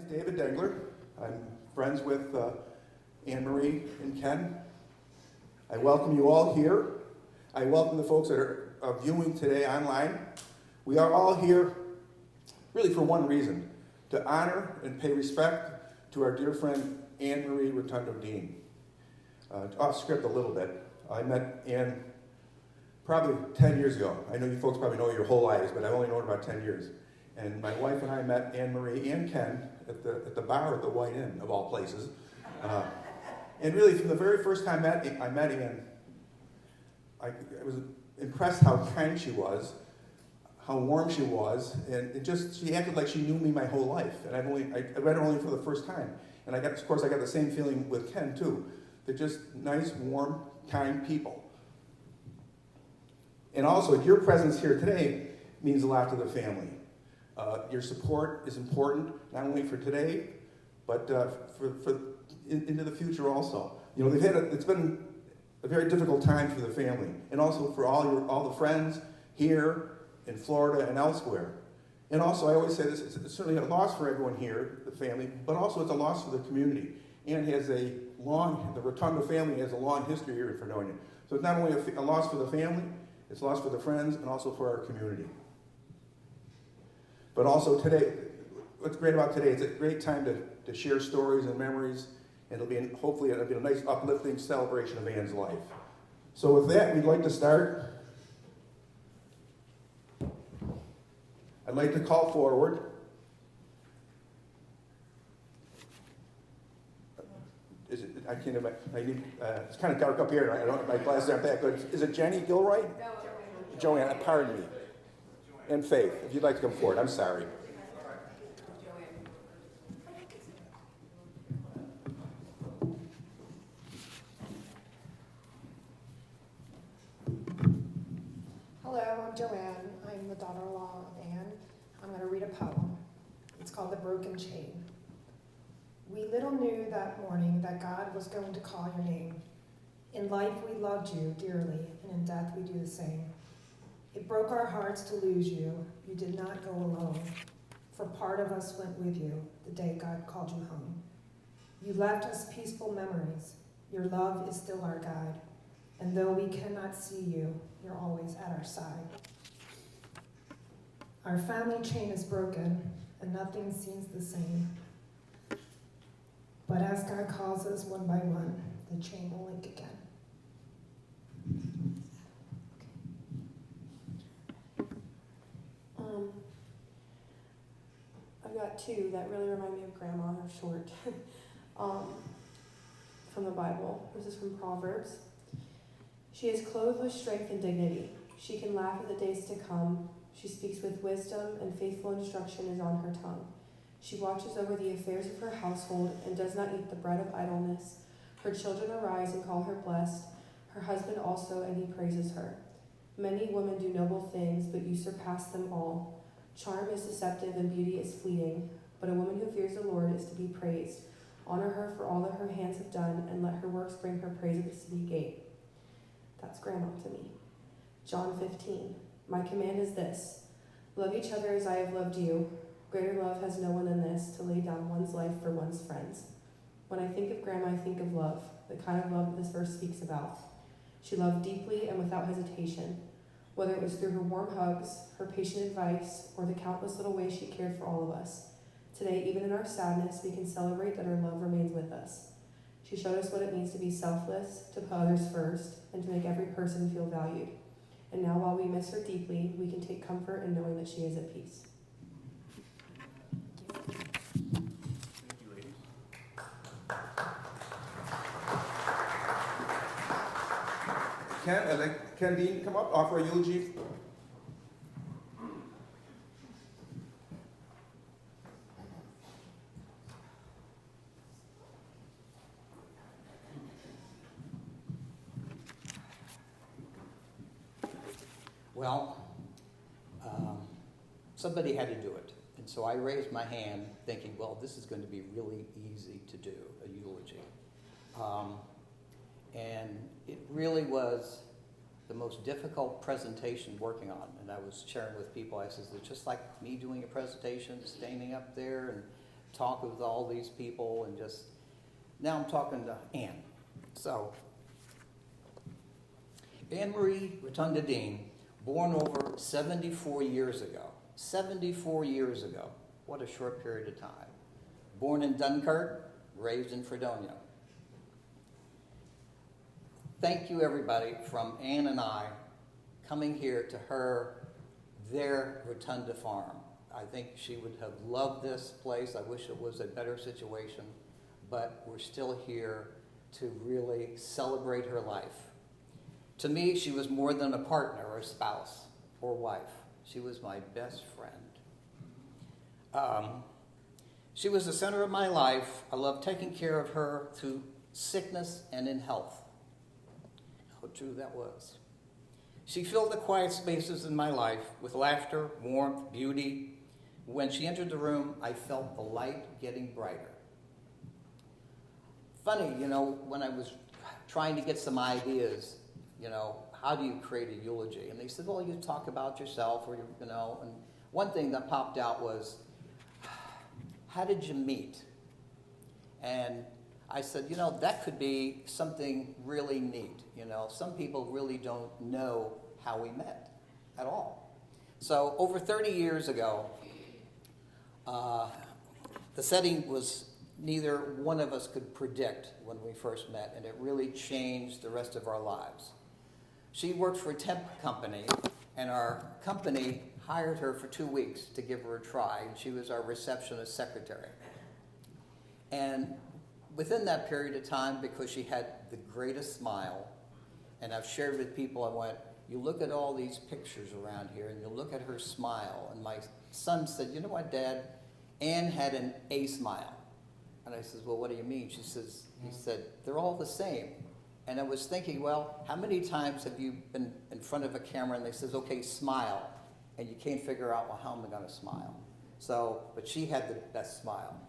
David Degler. I'm friends with Anne Marie and Ken. I welcome you all here. I welcome the folks that are viewing today online. We are all here really for one reason, to honor and pay respect to our dear friend Anne Marie Rotundo Dean. Off script a little bit, I met Anne probably 10 years ago. I know you folks probably know her your whole lives, but I've only known her about 10 years. And my wife and I met Anne Marie and Ken at the bar at the White Inn, of all places. And really, from the very first time I met Anne, I was impressed how kind she was, how warm she was, and she acted like she knew me my whole life. And I met her only for the first time. And I got the same feeling with Ken too. They're just nice, warm, kind people. And also, your presence here today means a lot to the family. Your support is important, not only for today, but into the future also. You know, it's been a very difficult time for the family, and also for all the friends here in Florida and elsewhere. And also, I always say this: it's certainly a loss for everyone here, the family, but also it's a loss for the community. And the Rotundo family has a long history here in Fredonia. So it's not only a loss for the family, it's a loss for the friends, and also for our community. But also today, what's great about today, it's a great time to share stories and memories, and hopefully it'll be a nice uplifting celebration of Anne's life. So with that, we'd like to start. I'd like to call forward it's kind of dark up here. My glasses aren't that good. Is it Jenny Gilroy? No, Joanne. Pardon me. And Faith, if you'd like to come forward. I'm sorry. Hello, I'm Joanne. I'm the daughter-in-law of Anne. I'm going to read a poem. It's called The Broken Chain. We little knew that morning that God was going to call your name. In life we loved you dearly, and in death we do the same. It broke our hearts to lose you. You did not go alone, for part of us went with you the day God called you home. You left us peaceful memories. Your love is still our guide, and though we cannot see you, you're always at our side. Our family chain is broken, and nothing seems the same. But as God calls us one by one, the chain will link again. I've got two that really remind me of Grandma. They're short. From the Bible. This is from Proverbs. She is clothed with strength and dignity. She can laugh at the days to come. She speaks with wisdom, and faithful instruction is on her tongue. She watches over the affairs of her household and does not eat the bread of idleness. Her children arise and call her blessed, her husband also, and he praises her. Many women do noble things, but you surpass them all. Charm is deceptive and beauty is fleeting, but a woman who fears the Lord is to be praised. Honor her for all that her hands have done, and let her works bring her praise at the city gate. That's Grandma to me. John 15. My command is this: love each other as I have loved you. Greater love has no one than this, to lay down one's life for one's friends. When I think of Grandma, I think of love, the kind of love that this verse speaks about. She loved deeply and without hesitation, whether it was through her warm hugs, her patient advice, or the countless little ways she cared for all of us. Today, even in our sadness, we can celebrate that her love remains with us. She showed us what it means to be selfless, to put others first, and to make every person feel valued. And now, while we miss her deeply, we can take comfort in knowing that she is at peace. Ken Dean, come up, offer a eulogy. Well, somebody had to do it. And so I raised my hand thinking, well, this is going to be really easy to do, a eulogy. And it really was the most difficult presentation working on. And I was sharing with people, I said, it's just like me doing a presentation, standing up there and talk with all these people and just, now I'm talking to Ann. So, Anne Marie Rotunda Dean, born over 74 years ago. 74 years ago. What a short period of time. Born in Dunkirk, raised in Fredonia. Thank you, everybody, from Anne and I coming here to their Rotunda farm. I think she would have loved this place. I wish it was a better situation, but we're still here to really celebrate her life. To me, she was more than a partner or a spouse or wife. She was my best friend. She was the center of my life. I loved taking care of her through sickness and in health. How true that was. She filled the quiet spaces in my life with laughter, warmth, beauty. When she entered the room, I felt the light getting brighter. Funny, when I was trying to get some ideas, how do you create a eulogy? And they said, well, you talk about yourself, and one thing that popped out was, how did you meet? And I said, that could be something really neat. Some people really don't know how we met at all. So over 30 years ago, the setting was neither one of us could predict when we first met, and it really changed the rest of our lives. She worked for a temp company, and our company hired her for 2 weeks to give her a try, and she was our receptionist secretary. And within that period of time, because she had the greatest smile, and I've shared with people, I went, you look at all these pictures around here, and you look at her smile, and my son said, you know what, Dad? Anne had an A smile. And I said, well, what do you mean? He said, they're all the same. And I was thinking, well, how many times have you been in front of a camera and they says, okay, smile, and you can't figure out, well, how am I going to smile? But she had the best smile.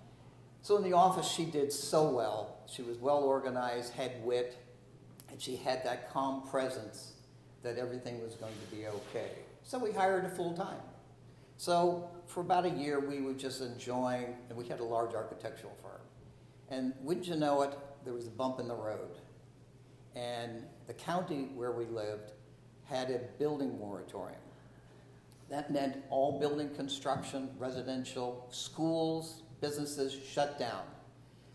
So in the office, she did so well. She was well organized, had wit, and she had that calm presence that everything was going to be okay. So we hired her full time. So for about a year, we were just enjoying, and we had a large architectural firm. And wouldn't you know it, there was a bump in the road. And the county where we lived had a building moratorium. That meant all building construction, residential, schools, businesses shut down.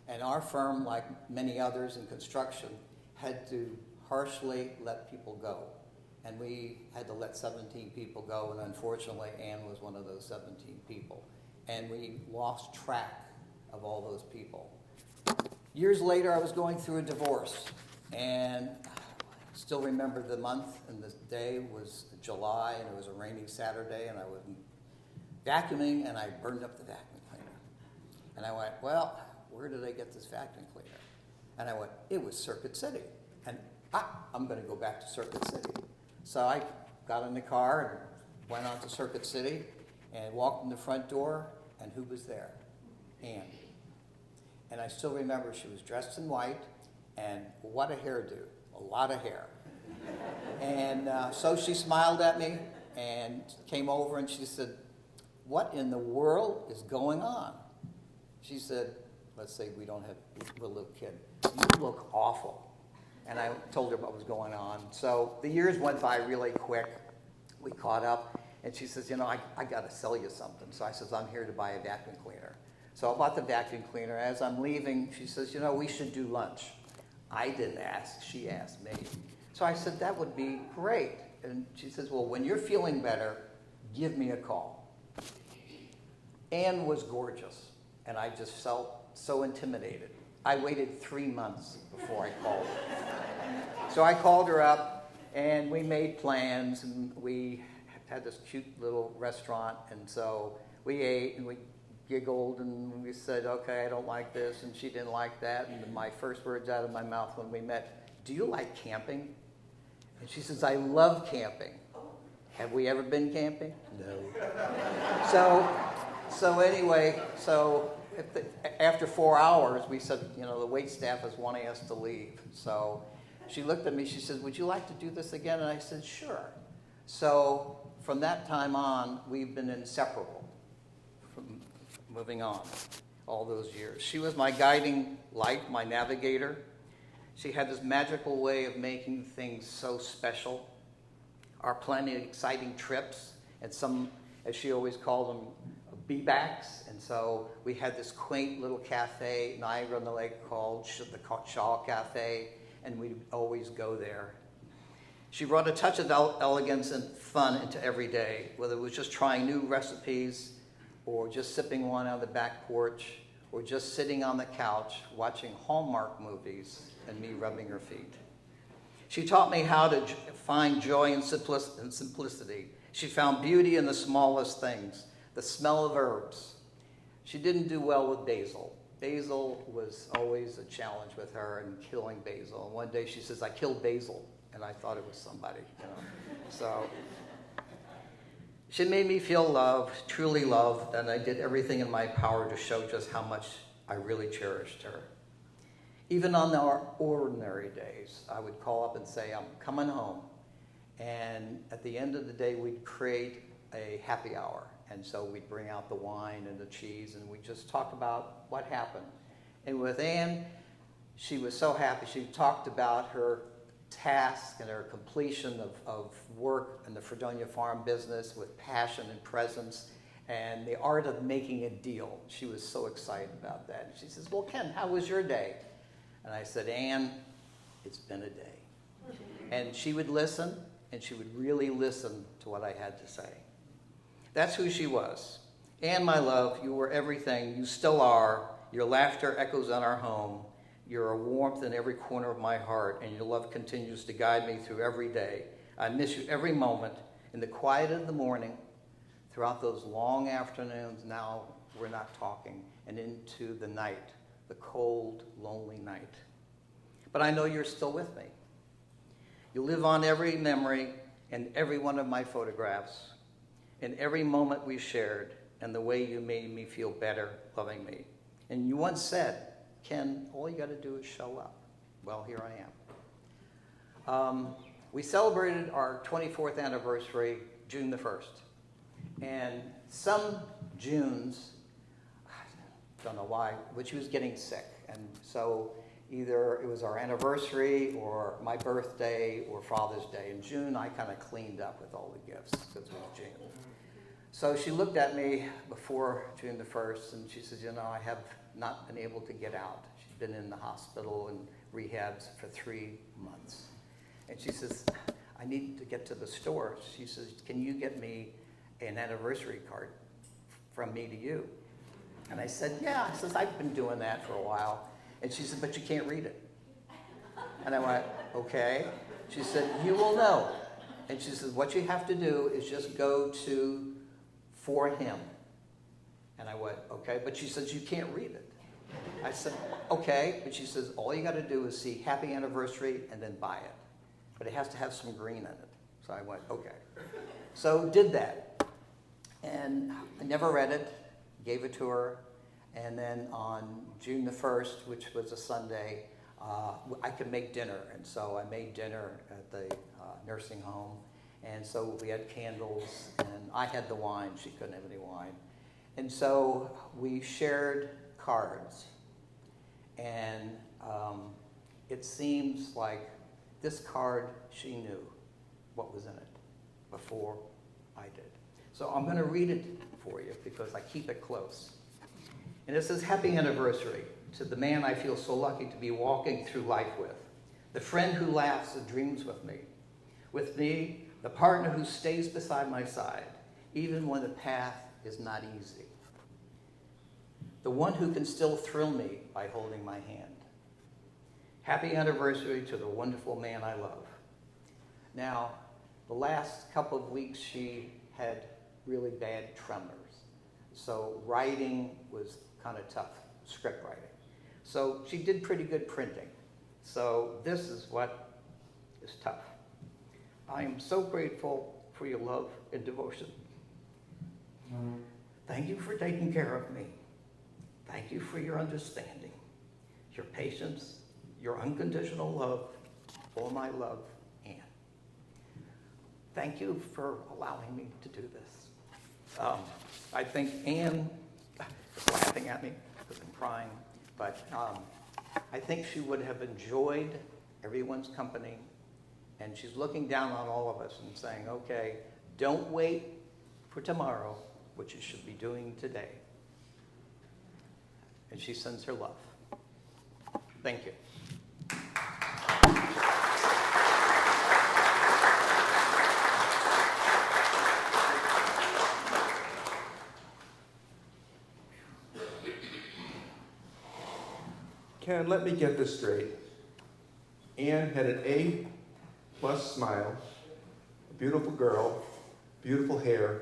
And our firm, like many others in construction, had to harshly let people go. And we had to let 17 people go, and unfortunately, Anne was one of those 17 people. And we lost track of all those people. Years later, I was going through a divorce, and I still remember the month, and the day was July, and it was a rainy Saturday, and I was vacuuming, and I burned up the vacuum cleaner. And I went, well, where did I get this vacuum cleaner? And I went, it was Circuit City. And I'm going to go back to Circuit City. So I got in the car and went on to Circuit City and walked in the front door, and who was there? Anne. And I still remember she was dressed in white, and what a hairdo, a lot of hair. And so she smiled at me and came over and she said, what in the world is going on? She said, let's say we don't have a little kid. You look awful. And I told her what was going on. So the years went by really quick. We caught up, and she says, I got to sell you something. So I says, I'm here to buy a vacuum cleaner. So I bought the vacuum cleaner. As I'm leaving, she says, we should do lunch. I didn't ask. She asked me. So I said, that would be great. And she says, well, when you're feeling better, give me a call. Anne was gorgeous, and I just felt so intimidated. I waited 3 months before I called her. So I called her up, and we made plans, and we had this cute little restaurant, and so we ate, and we giggled, and we said, okay, I don't like this, and she didn't like that, and my first words out of my mouth when we met, do you like camping? And she says, I love camping. Have we ever been camping? No. So anyway, after 4 hours, we said, the wait staff is wanting us to leave. So she looked at me, she said, would you like to do this again? And I said, sure. So from that time on, we've been inseparable from moving on. all those years. She was my guiding light, my navigator. She had this magical way of making things so special. Our plenty of exciting trips, and some, as she always called them, be-backs. And so we had this quaint little cafe, Niagara on the Lake, called the Shaw Cafe, and we'd always go there. She brought a touch of elegance and fun into every day, whether it was just trying new recipes, or just sipping one on the back porch, or just sitting on the couch watching Hallmark movies and me rubbing her feet. She taught me how to find joy in simplicity. She found beauty in the smallest things, the smell of herbs. She didn't do well with basil. Basil was always a challenge with her, and killing basil. And one day she says, "I killed basil," and I thought it was somebody, So she made me feel loved, truly loved, and I did everything in my power to show just how much I really cherished her. Even on our ordinary days, I would call up and say, "I'm coming home." And at the end of the day, we'd create a happy hour. And so we'd bring out the wine and the cheese, and we'd just talk about what happened. And with Anne, she was so happy. She talked about her task and her completion of work in the Fredonia Farm business with passion and presence, and the art of making a deal. She was so excited about that. And she says, "Well, Ken, how was your day?" And I said, "Anne, it's been a day." And she would listen, and she would really listen to what I had to say. That's who she was. Anne, my love, you were everything. You still are. Your laughter echoes in our home. You're a warmth in every corner of my heart, and your love continues to guide me through every day. I miss you every moment, in the quiet of the morning, throughout those long afternoons, now we're not talking, and into the night, the cold, lonely night. But I know you're still with me. You live on every memory and every one of my photographs, in every moment we shared, and the way you made me feel better loving me. And you once said, "Ken, all you got to do is show up." Well, here I am. We celebrated our 24th anniversary June the 1st. And some Junes, I don't know why, but she was getting sick. And so either it was our anniversary or my birthday or Father's Day. In June, I kind of cleaned up with all the gifts because it was June. So she looked at me before June the 1st, and she says, "I have not been able to get out." She'd been in the hospital and rehabs for 3 months. And she says, "I need to get to the store." She says, "Can you get me an anniversary card from me to you?" And I said, "Yeah." I says, "I've been doing that for a while." And she said, "But you can't read it." And I went, "Okay." She said, "You will know." And she says, "What you have to do is just go to For Him." And I went, "Okay." But she says, "You can't read it." I said, "Okay." But she says, "All you got to do is see Happy Anniversary and then buy it. But it has to have some green in it." So I went, "Okay." So did that. And I never read it, gave it to her. And then on June the 1st, which was a Sunday, I could make dinner. And so I made dinner at the nursing home. And so we had candles, and I had the wine. She couldn't have any wine. And so we shared cards. And it seems like this card, she knew what was in it before I did. So I'm going to read it for you because I keep it close. And it says, "Happy anniversary to the man I feel so lucky to be walking through life with, the friend who laughs and dreams with me, the partner who stays beside my side, even when the path is not easy, the one who can still thrill me by holding my hand. Happy anniversary to the wonderful man I love." Now, the last couple of weeks she had really bad tremors. So writing was kind of tough, script writing. So she did pretty good printing. So this is what is tough. "I am so grateful for your love and devotion. Thank you for taking care of me. Thank you for your understanding, your patience, your unconditional love. All my love, Anne." Thank you for allowing me to do this. I think Anne is laughing at me because crying, but I think she would have enjoyed everyone's company, and she's looking down on all of us and saying, okay, don't wait for tomorrow, which you should be doing today. And she sends her love. Thank you. Ken, let me get this straight. Anne had an A-plus smile, a beautiful girl, beautiful hair,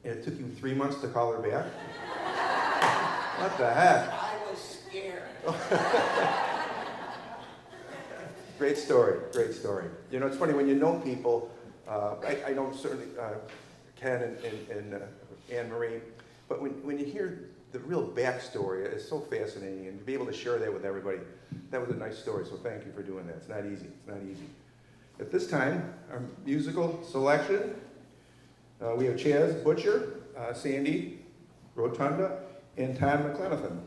and it took you 3 months to call her back? What the heck? I was scared. Great story, great story. You know, it's funny, when you know people, I know certainly Ken and Anne Marie, but when you hear the real backstory, it's so fascinating, and to be able to share that with everybody, that was a nice story, so thank you for doing that. It's not easy, it's not easy. At this time, our musical selection, we have Chaz Butcher, Sandy Rotunda, and Tom McLenathan.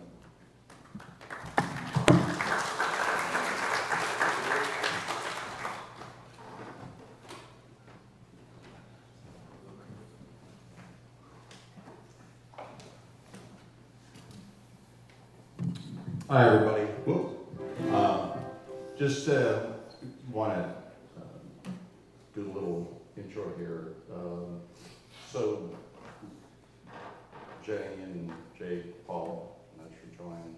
Hi, everybody. Just want to do a little intro here. So, Jay, Paul, I'm not sure Joanne,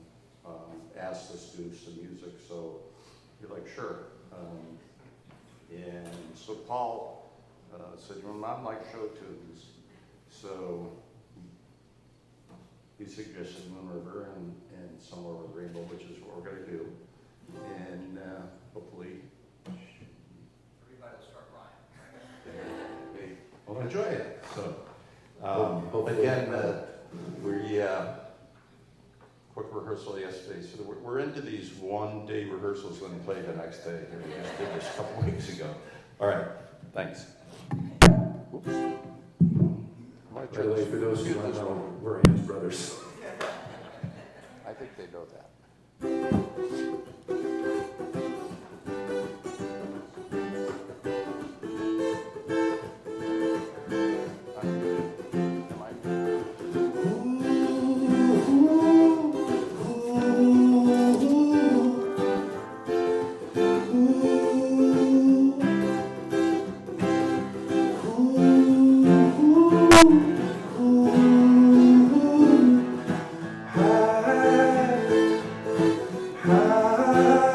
asked us to do some music, so you're like, sure. And so Paul said, your mom likes show tunes, so he suggested Moon River and Somewhere Over the Rainbow, which is what we're going to do. And hopefully Everybody will start crying. they will enjoy it. So, Hopefully. again, we quick rehearsal yesterday. So we're into these one-day rehearsals and play the next day. We just did this a couple weeks ago. All right, thanks. Oops. By the way, for those who don't know, we're Ann's brothers. I think they know that. High, high.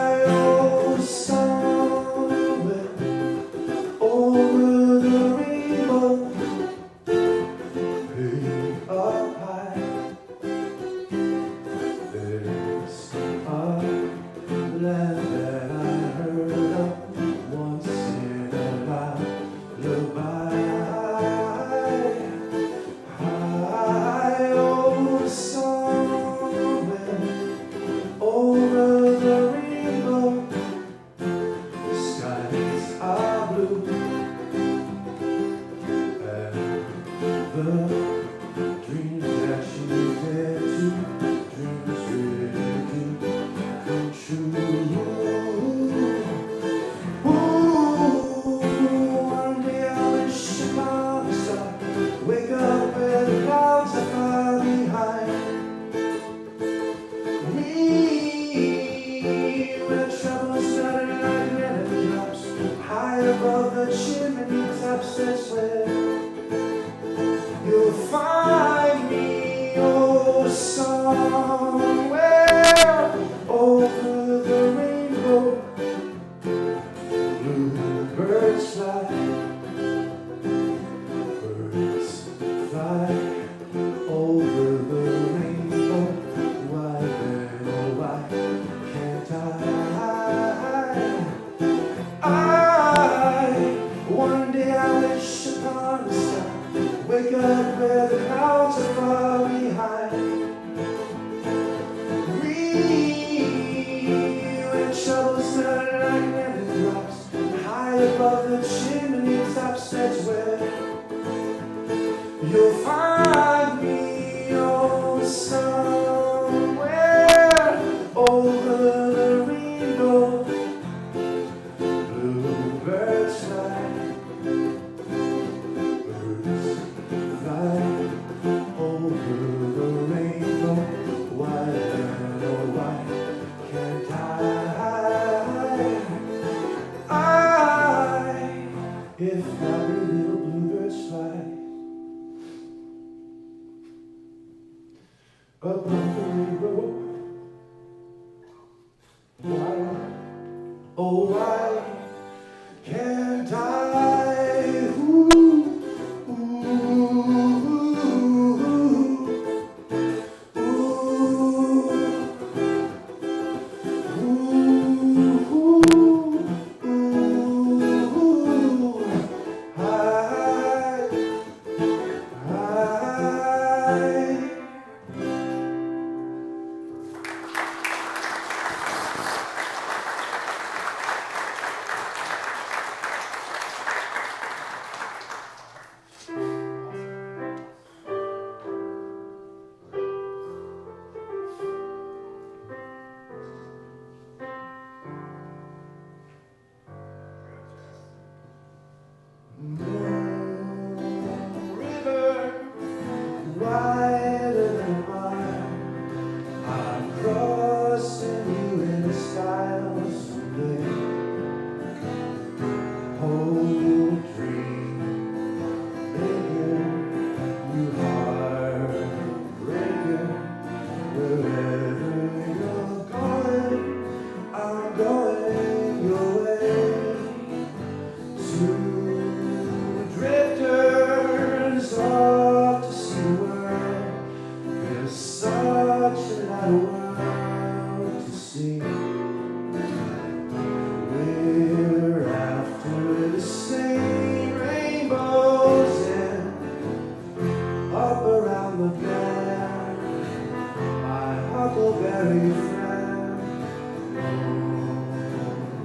huckleberry friend,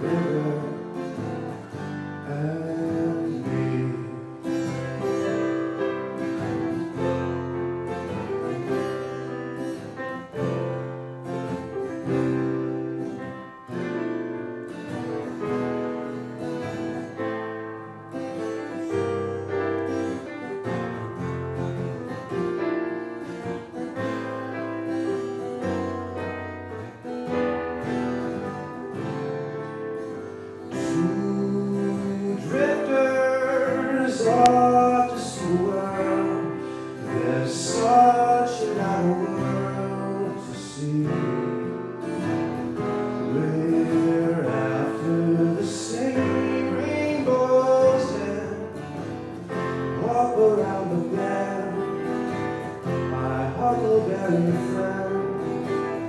river and me. Two drifters off to see the world. There's such another world to see. We're after the same rainbows and walk around the bend. My huckleberry friend,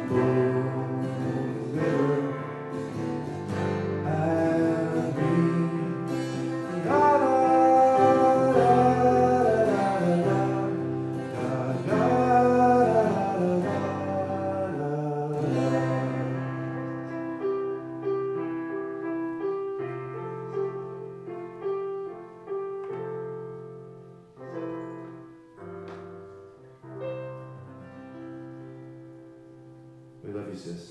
Moon River and me. Da da da da da da da da da da da. We love you, sis.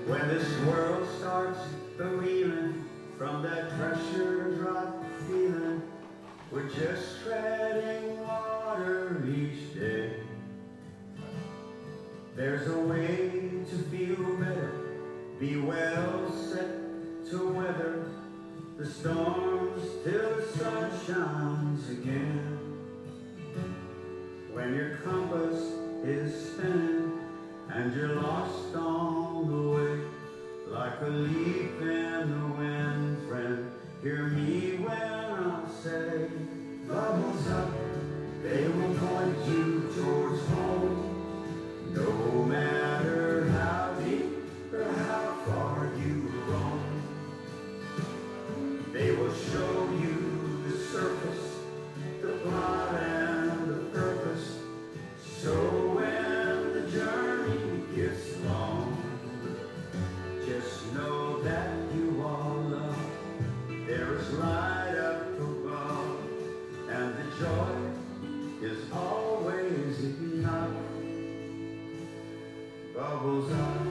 When this world starts reeling from that pressure drop feeling, we're just treading water each day. There's a way to feel better, be well set to weather the storms till the sun shines again. When your compass is spinning and you're lost on the way, like a leaf in the wind, friend, hear me when I say, bubbles up, they will point you towards home, no matter how deep or how far you roam. They will show you the surface, the plot and the purpose, so when the journey gets long, just know that you are loved. There is light up above, and the joy is always enough. Bubbles up.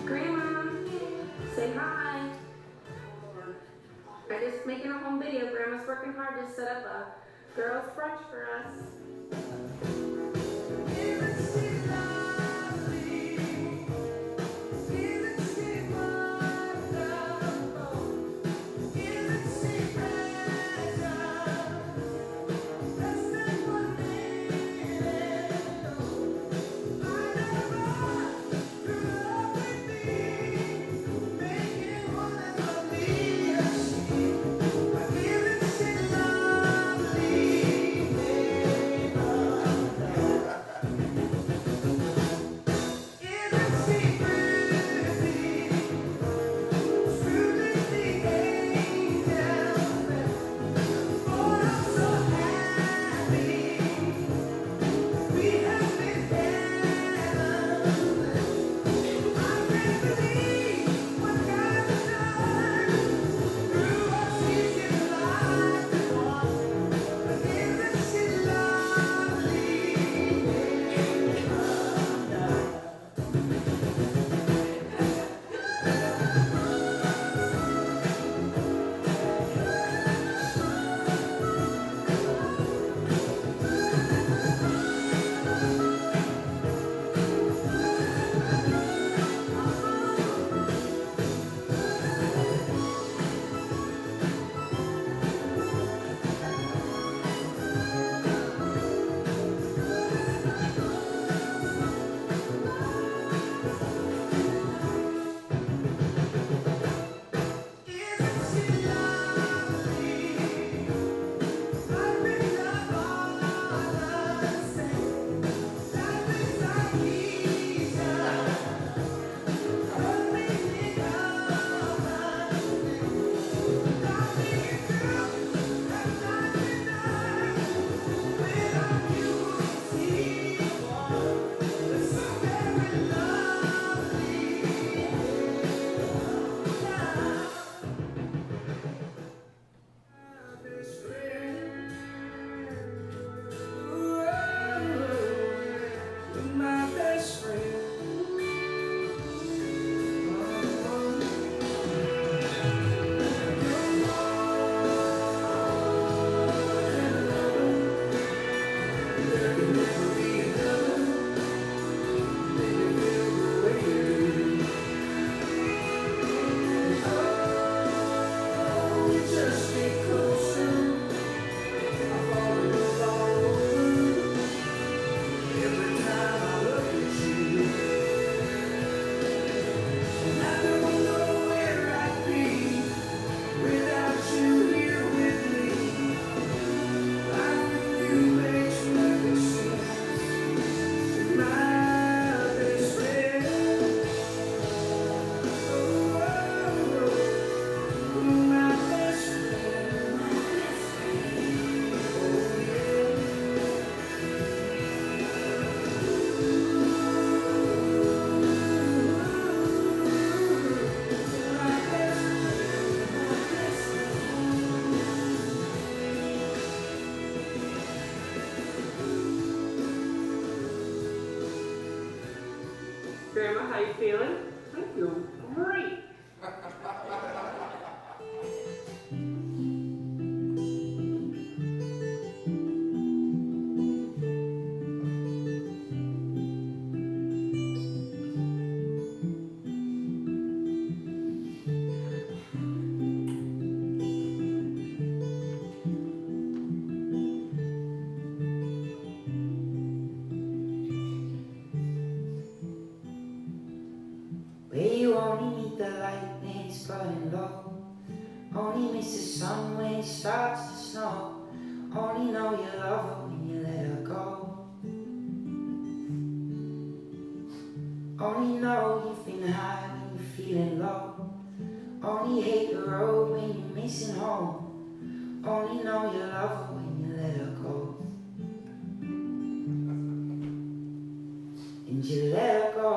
Grandma, say hi. I'm just making a home video. Grandma's working hard to set up a girls' brunch for us. Grandma. How you feeling? I feel great. Where you only meet the light when it's burning low. Only miss the sun when it starts to snow. Only know you love her when you let her go. Only know you've been high when you're feeling low. Only hate the road when you're missing home. Only know you love her when you let her go. And you let her go.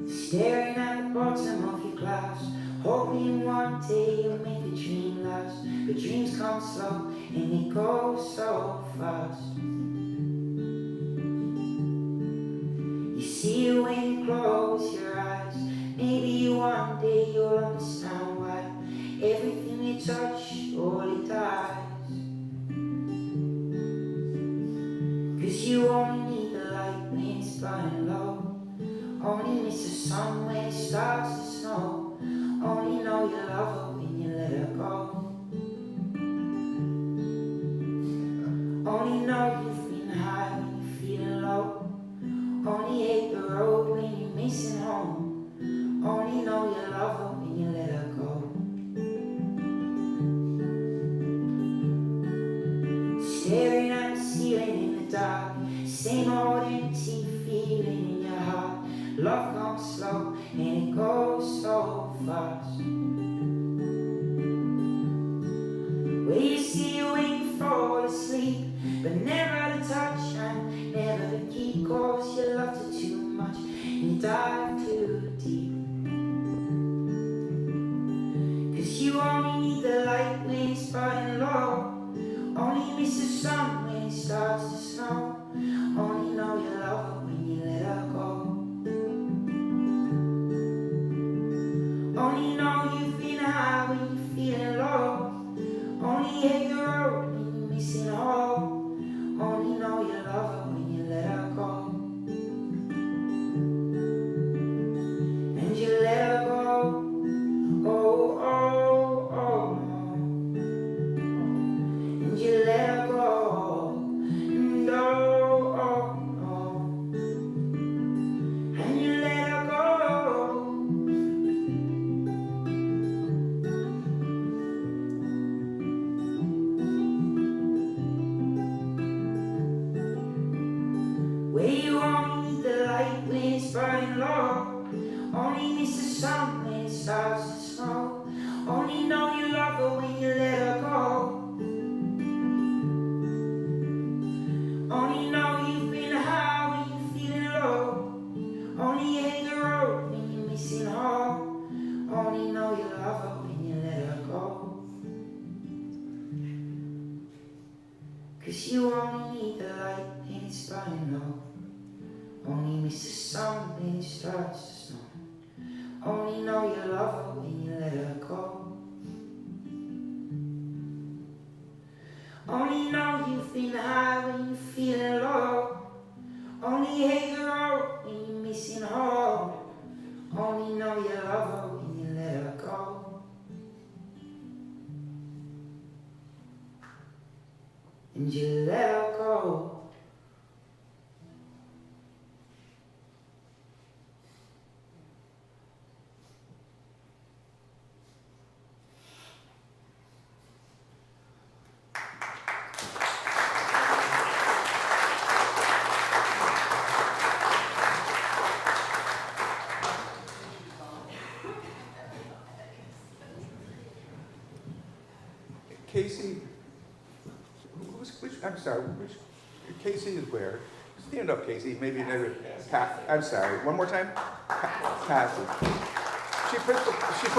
Staring at the bottom of your glass, hoping one day you'll make a dream last. But dreams come slow and they go so fast. You see it when you close your eyes. Maybe one day you'll understand why everything you touch only dies. 'Cause you only need the light when it's burning low. Only miss the sun when it starts to snow. Only know you love her when you let her go. Only know you've been high when you're feeling low. Only hate the road when you're missing home. Only know you love her when you let her go. Staring at the ceiling in the dark, same old empty feeling in your heart. Love comes slow and it goes so fast. Where you see you when you fall asleep, but never to touch and never to keep. 'Cause you loved her too much and you dive too deep. 'Cause you only need the light when it's burning low. Only miss the sun when it starts to snow. Only know you love her when you let her go. Only know you've been high when you're feeling low. Only hate the road when you're missing home. Only know you love her when you let her go. And you let her go. Oh, oh, oh. And you let her go. And oh, oh, oh. And you let her go. Where you only need the light when it's burning low. Only miss the sun when it starts to snow. Only know you love her when you let her go. Only know you've been high when you're feeling low. Only hate the road when you're missing home. Only know you love her when you let her go. 'Cause you only need the light when it's burning low. Only miss the sun when it starts to snow. Only know you love her when you let her go. Only know you've been high when you're feeling low. Only hate the road when you're missing home. Only know you love her when you let her go. And you let her go. Casey, I'm sorry, Casey is where? Stand up, Casey, maybe another, I'm sorry, one more time? Passive. She put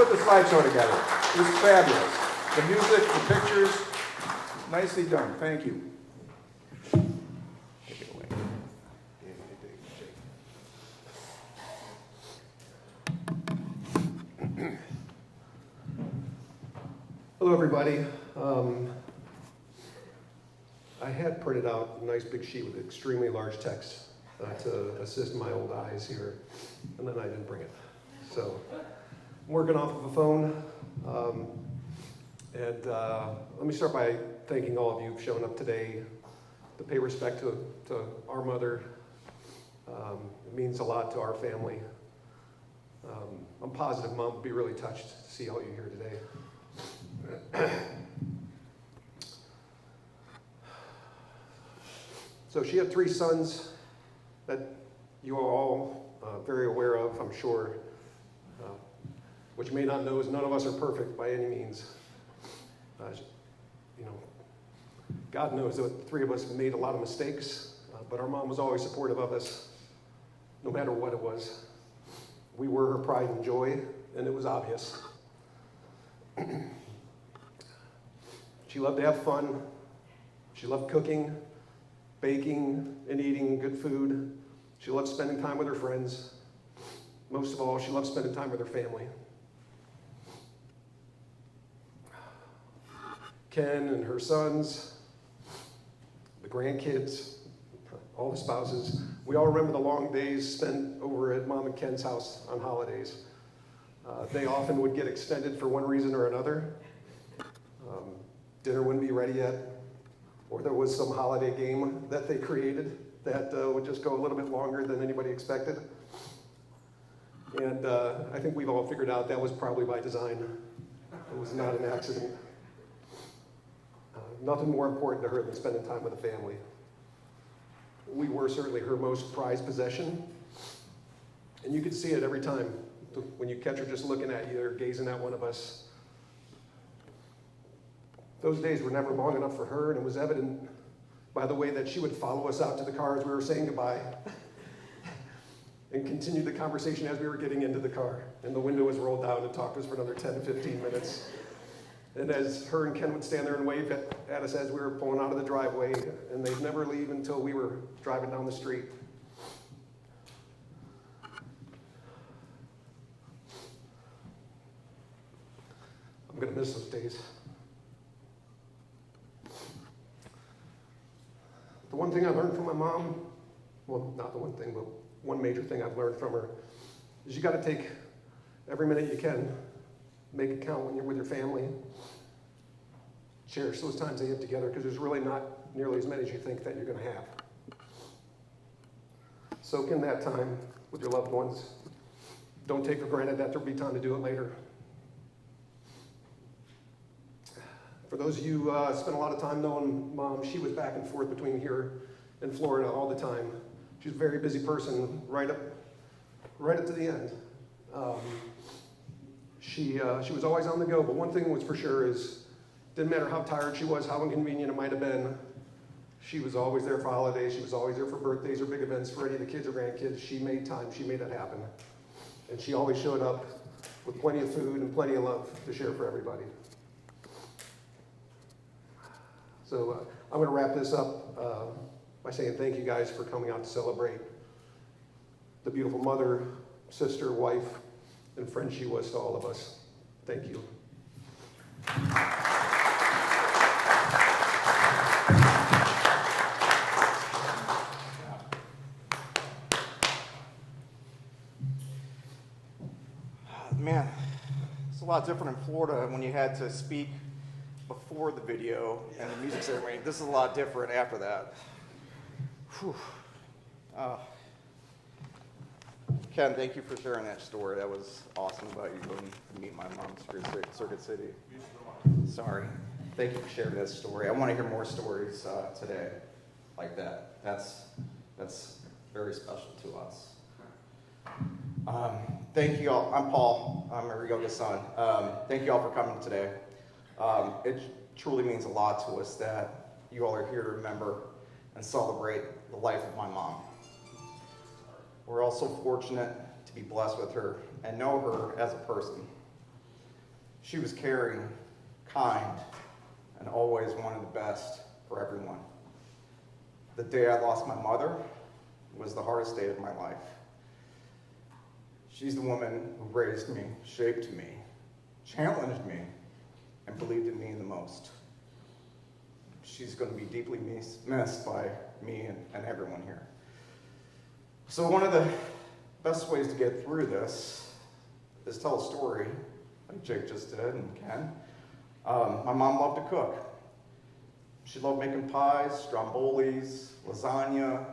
the slideshow together. It was fabulous. The music, the pictures, nicely done. Thank you. Take it away. Hello, everybody. I had printed out a nice big sheet with extremely large text to assist my old eyes here, and then I didn't bring it. So I'm working off of a phone. Let me start by thanking all of you for showing up today to pay respect to our mother. It means a lot to our family. I'm positive Mom would be really touched to see all you here today. So she had 3 sons that you are all very aware of, I'm sure. What you may not know is none of us are perfect by any means. God knows that the 3 of us made a lot of mistakes, but our mom was always supportive of us, no matter what it was. We were her pride and joy, and it was obvious. She loved to have fun. She loved cooking, baking, and eating good food. She loved spending time with her friends. Most of all, she loved spending time with her family. Ken and her sons, the grandkids, all the spouses. We all remember the long days spent over at Mom and Ken's house on holidays. They often would get extended for one reason or another. Dinner wouldn't be ready yet, or there was some holiday game that they created that would just go a little bit longer than anybody expected. And I think we've all figured out that was probably by design. It was not an accident. Nothing more important to her than spending time with the family. We were certainly her most prized possession. And you could see it every time. When you catch her just looking at you or gazing at one of us. Those days were never long enough for her, and it was evident by the way that she would follow us out to the car as we were saying goodbye and continue the conversation as we were getting into the car. And the window was rolled down and talk to us for another 10 to 15 minutes. And as her and Ken would stand there and wave at us as we were pulling out of the driveway, and they'd never leave until we were driving down the street. I'm going to miss those days. The one thing I learned from my mom, well, not the one thing, but one major thing I've learned from her, is you got to take every minute you can, make it count when you're with your family. Cherish those times that you have together, because there's really not nearly as many as you think that you're going to have. Soak in that time with your loved ones. Don't take for granted that there'll be time to do it later. For those of you who spent a lot of time knowing Mom, she was back and forth between here and Florida all the time. She's a very busy person right up to the end. She was always on the go, but one thing was for sure is, didn't matter how tired she was, how inconvenient it might have been, she was always there for holidays, she was always there for birthdays or big events for any of the kids or grandkids. She made time, she made it happen. And she always showed up with plenty of food and plenty of love to share for everybody. So I'm going to wrap this up by saying thank you guys for coming out to celebrate the beautiful mother, sister, wife, and friend she was to all of us. Thank you. Man, it's a lot different in Florida when you had to speak before the video and the music ceremony. This is a lot different after that. Whew. Ken, thank you for sharing that story. That was awesome about you going to meet my mom in Circuit City. Sorry. Thank you for sharing that story. I want to hear more stories today like that. That's very special to us. Thank you all. I'm Paul. I'm Marigoga's son. Thank you all for coming today. It truly means a lot to us that you all are here to remember and celebrate the life of my mom. We're also fortunate to be blessed with her and know her as a person. She was caring, kind, and always wanted the best for everyone. The day I lost my mother was the hardest day of my life. She's the woman who raised me, shaped me, challenged me, and believed in me the most. She's going to be deeply missed by me and everyone here. So one of the best ways to get through this is tell a story, like Jake just did and Ken. My mom loved to cook. She loved making pies, strombolis, lasagna,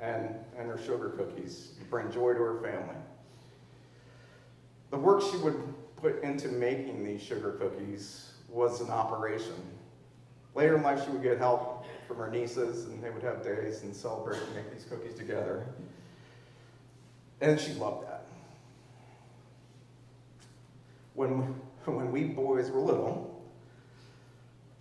and her sugar cookies to bring joy to her family. The work she would put into making these sugar cookies was an operation. Later in life, she would get help from her nieces, and they would have days and celebrate and make these cookies together. And she loved that. When we boys were little,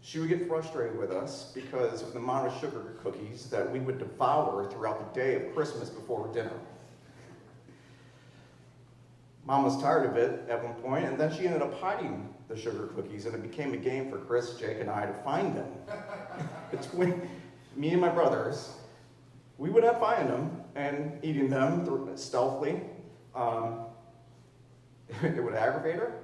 she would get frustrated with us because of the amount of sugar cookies that we would devour throughout the day of Christmas before dinner. Mom was tired of it at one point, and then she ended up hiding the sugar cookies, and it became a game for Chris, Jake, and I to find them. Between me and my brothers, we would have finding them and eating them stealthily. It would aggravate her.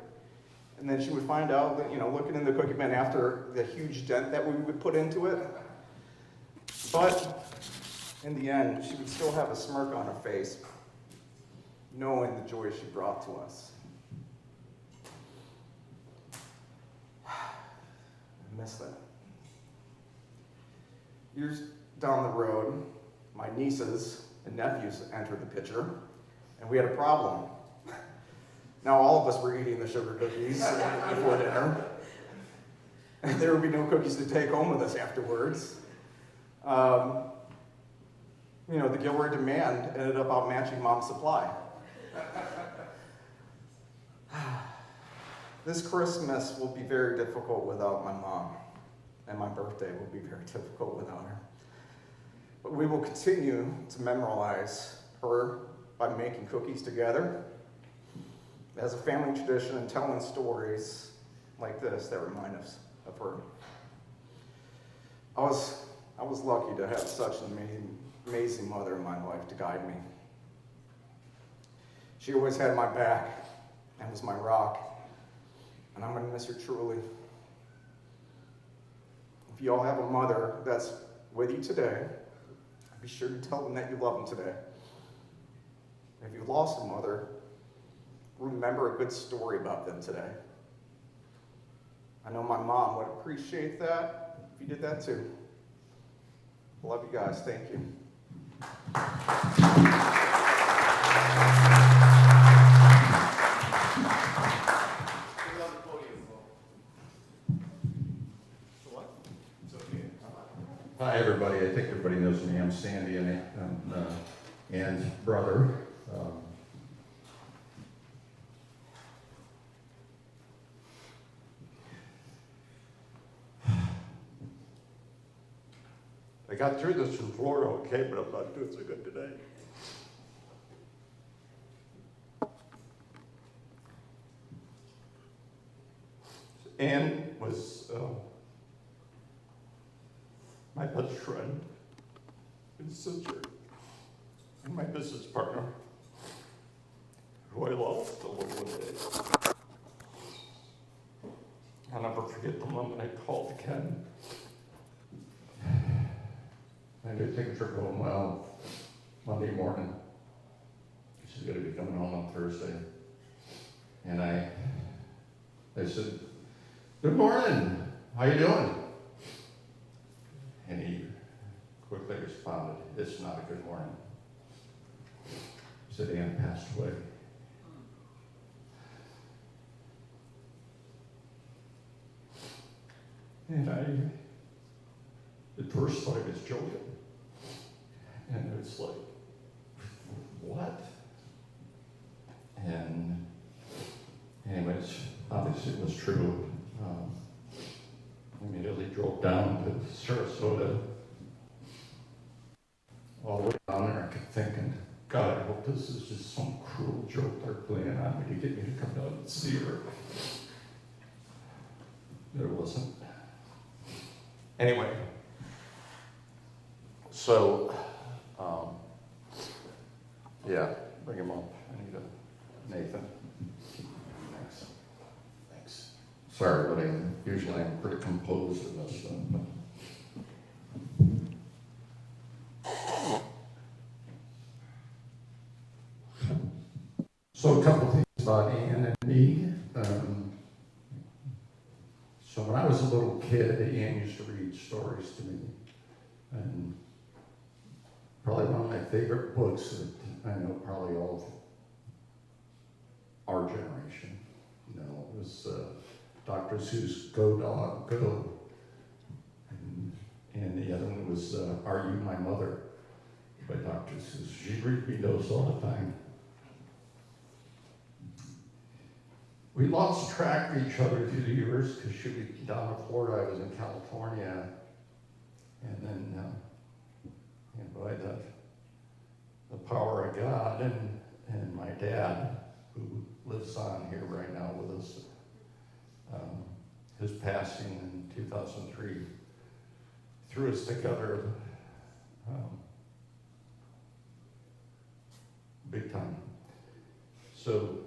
And then she would find out that, looking in the cookie bin after the huge dent that we would put into it. But in the end, she would still have a smirk on her face, knowing the joy she brought to us. I miss that. Years down the road, my nieces and nephews entered the picture, and we had a problem. Now all of us were eating the sugar cookies before dinner, and there would be no cookies to take home with us afterwards. The Gilroy demand ended up outmatching Mom's supply. This Christmas will be very difficult without my mom, and my birthday will be very difficult without her. But we will continue to memorialize her by making cookies together as a family tradition and telling stories like this that remind us of her. I was lucky to have such an amazing mother in my life to guide me. She always had my back and was my rock, and I'm going to miss her truly. If you all have a mother that's with you today, be sure to tell them that you love them today. If you've lost a mother, remember a good story about them today. I know my mom would appreciate that if you did that too. Love you guys. Thank you. Hi, everybody. I think everybody knows me. I'm Sandy and Ann's brother. I got through this in Florida, okay, but I'm not doing so good today. Ann was my best friend, and sister, and my business partner, who I lost along the way. I'll never forget the moment I called Ken. I knew things were going well Monday morning. She's going to be coming home on Thursday. And I said, "Good morning, how you doing?" And he quickly responded, "It's not a good morning." He said, "Ann passed away." And at first thought he was joking. And it's like, what? And anyways, obviously it was true. Immediately drove down to Sarasota. All the way down there, I kept thinking, God, I hope this is just some cruel joke they're playing on me to get me to come down and see her. But it wasn't. Anyway, so, yeah, bring him up. I need a Nathan. Thanks. Thanks. Sorry, but usually I'm pretty composed in this stuff. But. So a couple things about Ann and me. So when I was a little kid, Ann used to read stories to me. And probably one of my favorite books that I know probably all of our generation, was Dr. Seuss' Go Dog Go. And the other one was Are You My Mother by Dr. Seuss. She'd read me those all the time. We lost track of each other through the years because she was down in Florida, I was in California. And then, by the power of God and my dad, who lives on here right now with us, his passing in 2003 threw us together big time. So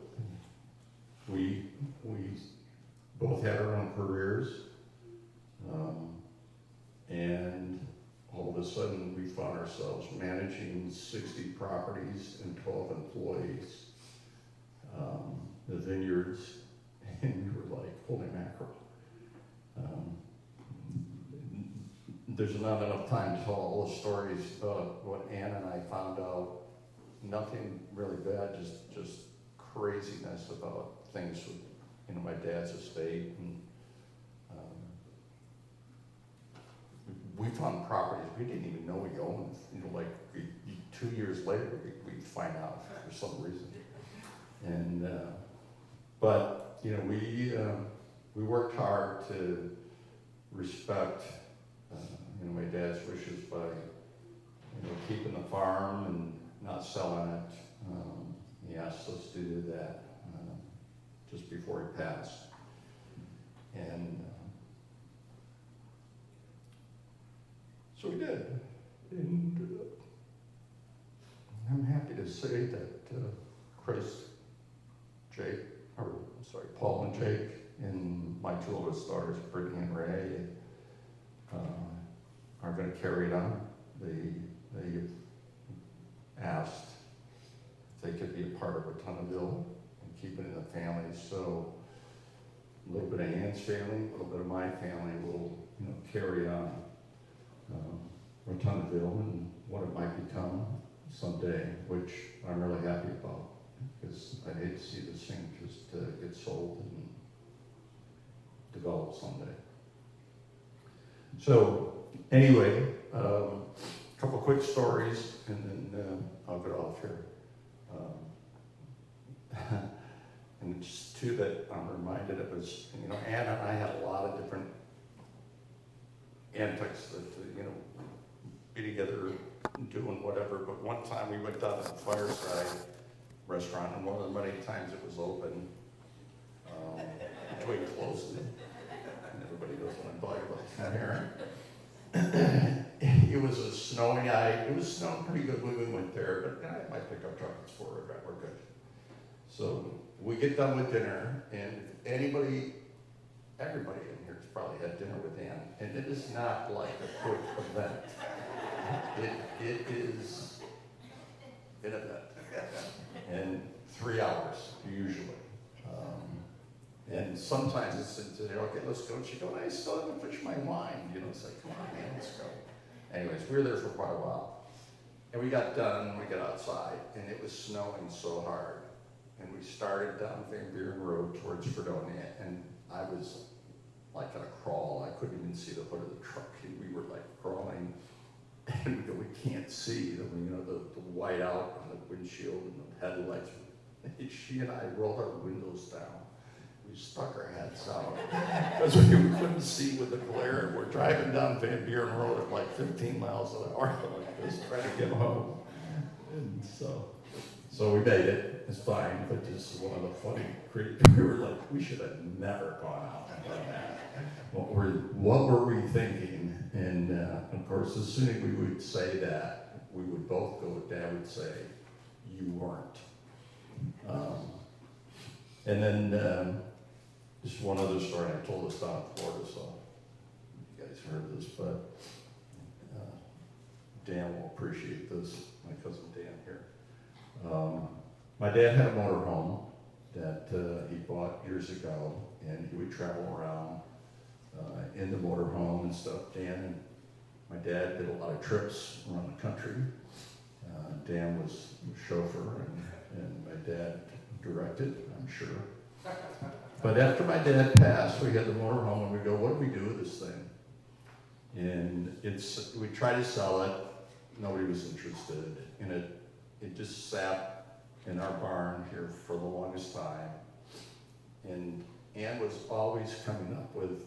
we both had our own careers, and all of a sudden we found ourselves managing 60 properties and 12 employees, the vineyards, and we were like, holy mackerel. There's not enough time to tell all the stories about what Ann and I found out. Nothing really bad, just craziness about things with, my dad's estate. And we found properties we didn't even know we owned. 2 years later, we'd find out for some reason. And but we worked hard to respect my dad's wishes by keeping the farm and not selling it. He asked us to do that just before he passed. And so we did. And I'm happy to say that Paul and Jake, and my two oldest daughters, Brittany and Ray, are going to carry it on. They asked if they could be a part of Rotundaville and keep it in the family. So a little bit of Ann's family, a little bit of my family will carry on Rotundaville and what it might become someday, which I'm really happy about, because I hate to see this thing just get sold and develop someday. So anyway, a couple quick stories, and then I'll get off here. And just two that I'm reminded of is, Ann and I had a lot of different antics that, be together doing whatever. But one time we went down to the Fireside restaurant, and one of the many times it was open, until we closed it. And everybody knows what I'm talking about here. It was a snowy night. It was snowing pretty good when we went there, but I had my pickup truck. It's forward, right? We're good. So we get done with dinner, and everybody in here has probably had dinner with Ann, and it is not like a quick event. It is an event, and 3 hours usually. And sometimes it's okay, let's go. And she goes, I still haven't finished my wine. It's like, come on, man, let's go. Anyways, we were there for quite a while. And we got done, we got outside, and it was snowing so hard. And we started down Van Buren Road towards Fredonia, and I was like on a crawl. I couldn't even see the hood of the truck, and we were like crawling. And we can't see the white out on the windshield and the headlights. And she and I rolled our windows down. We stuck our heads out because we couldn't see with the glare. We're driving down Van Buren Road at like 15 miles an hour like this, trying to get home. And so we made it. It's fine, but just one of the funny, we were like, we should have never gone out and done that. What were we thinking? And of course, as soon as we would say that, we would both go, Dad would say, you weren't. And then just one other story, I told this down in Florida, so you guys heard this, but Dan will appreciate this, my cousin Dan here. My dad had a motorhome that he bought years ago, and he would travel around in the motorhome and stuff. Dan and my dad did a lot of trips around the country. Dan was a chauffeur, and my dad directed, I'm sure. But after my dad passed, we had the motorhome, and we go, what do we do with this thing? And we tried to sell it. Nobody was interested, and it just sat in our barn here for the longest time. And Ann was always coming up with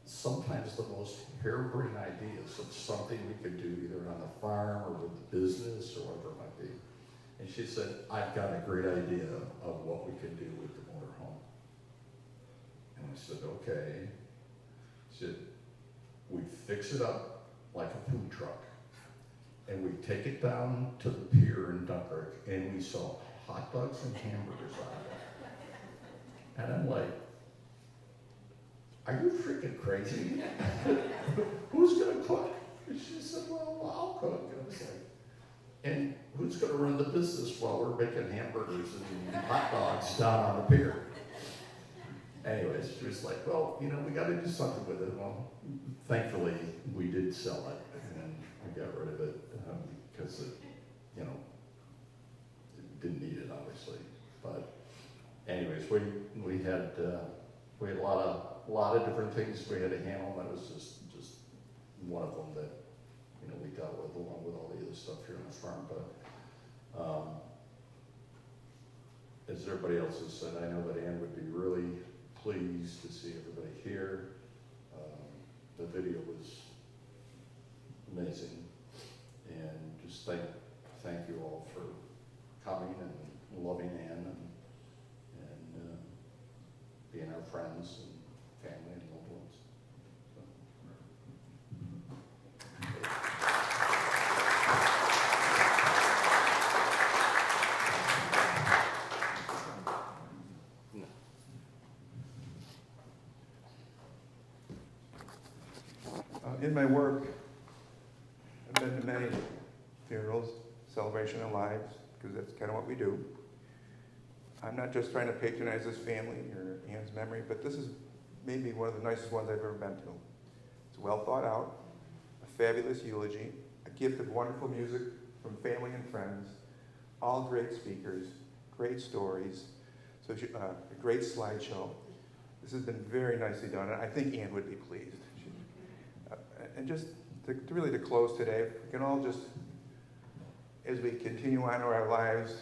sometimes the most harebrained ideas of something we could do either on the farm or with the business or whatever it might be. And she said, I've got a great idea of what we can do with the motorhome. And I said, okay. She said, we fix it up like a food truck. And we take it down to the pier in Dunkirk, and we sell hot dogs and hamburgers on it. And I'm like, are you freaking crazy? Who's gonna cook? And she said, well, I'll cook. And I was like, and who's gonna run the business while we're making hamburgers and hot dogs down on the pier? Anyways, she was like, well, we gotta do something with it. Well, thankfully, we did sell it, and we got rid of it because it didn't need it, obviously. But anyways, we had a lot of different things we had to handle. That was just one of them that we dealt with, along with all the other stuff here on the farm. But as everybody else has said, I know that Ann would be really pleased to see everybody here. The video was amazing, and just thank you all for coming and loving Ann and being our friends and family and loved ones. In my work, I've been to many funerals, celebration of lives, because that's kind of what we do. I'm not just trying to patronize this family or Ann's memory, but this is maybe one of the nicest ones I've ever been to. It's well thought out, a fabulous eulogy, a gift of wonderful music from family and friends, all great speakers, great stories, so a great slideshow. This has been very nicely done, and I think Ann would be pleased. And just to close today, if we can all just, as we continue on in our lives,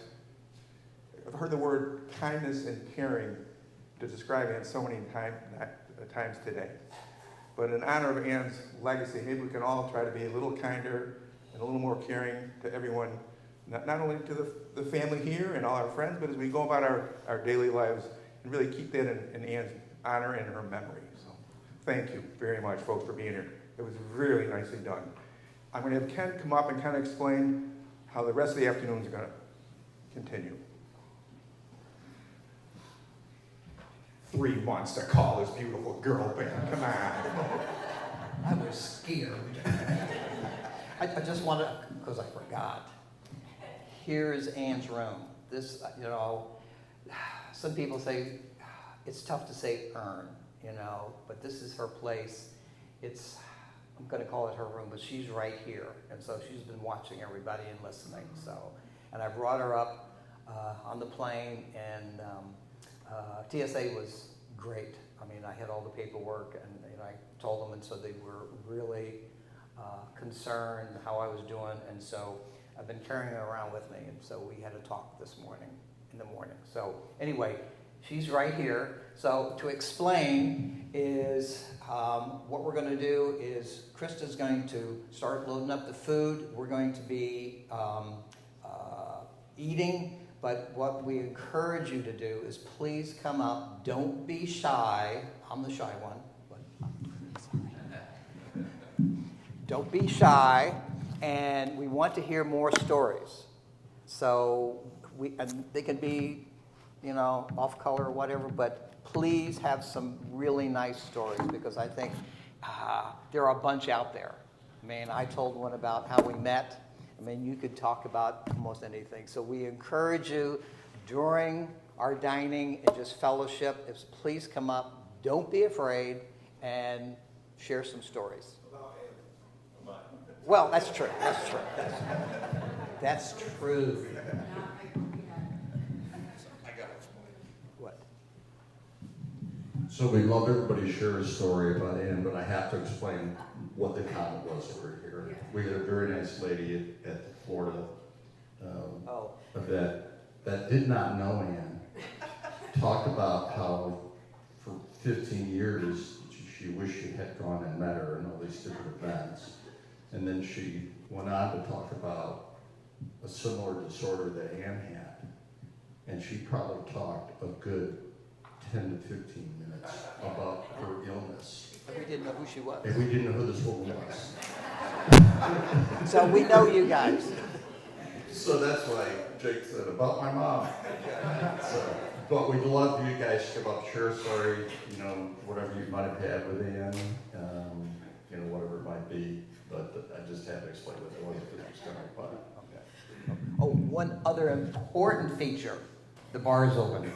I've heard the word kindness and caring to describe Ann so many times today. But in honor of Ann's legacy, maybe we can all try to be a little kinder and a little more caring to everyone, not only to the family here and all our friends, but as we go about our daily lives and really keep that in Ann's honor and her memory. So thank you very much, folks, for being here. It was really nicely done. I'm going to have Ken come up and kind of explain how the rest of the afternoon is going to continue. 3 months to call this beautiful girl band. Come on. I was scared. I just want to, because I forgot. Here's Ann's room. This, some people say it's tough to say earn, but this is her place. I'm going to call it her room, but she's right here. And so she's been watching everybody and listening. And I brought her up on the plane, and TSA was great. I mean, I had all the paperwork, and I told them, and so they were really concerned how I was doing. And so I've been carrying her around with me, and so we had a talk this morning, in the morning. So anyway, She's right here. So to explain is what we're going to do is Krista's going to start loading up the food. We're going to be eating. But what we encourage you to do is please come up. Don't be shy. I'm the shy one. Don't be shy. And we want to hear more stories. So and they can be, off color or whatever, but please have some really nice stories because I think there are a bunch out there. I mean, I told one about how we met. I mean, you could talk about almost anything. So we encourage you during our dining and just fellowship, please come up, don't be afraid, and share some stories. Well, that's true. That's true. That's true. What? So we'd love everybody to share a story about Ann, but I have to explain what the comment was over here. We had a very nice lady at the Florida event that did not know Ann, talked about how for 15 years she wished she had gone and met her in all these different events. And then she went on to talk about a similar disorder that Ann had. And she probably talked a good 10 to 15 minutes about her illness. And we didn't know who she was. And we didn't know who this woman was. So we know you guys. So that's why Jake said about my mom. But we'd love you guys to come up, share a story, whatever you might have had with Ann, whatever it might be. But I just had to explain what it was because it was kind of fun. Oh, one other important feature. The bar is open.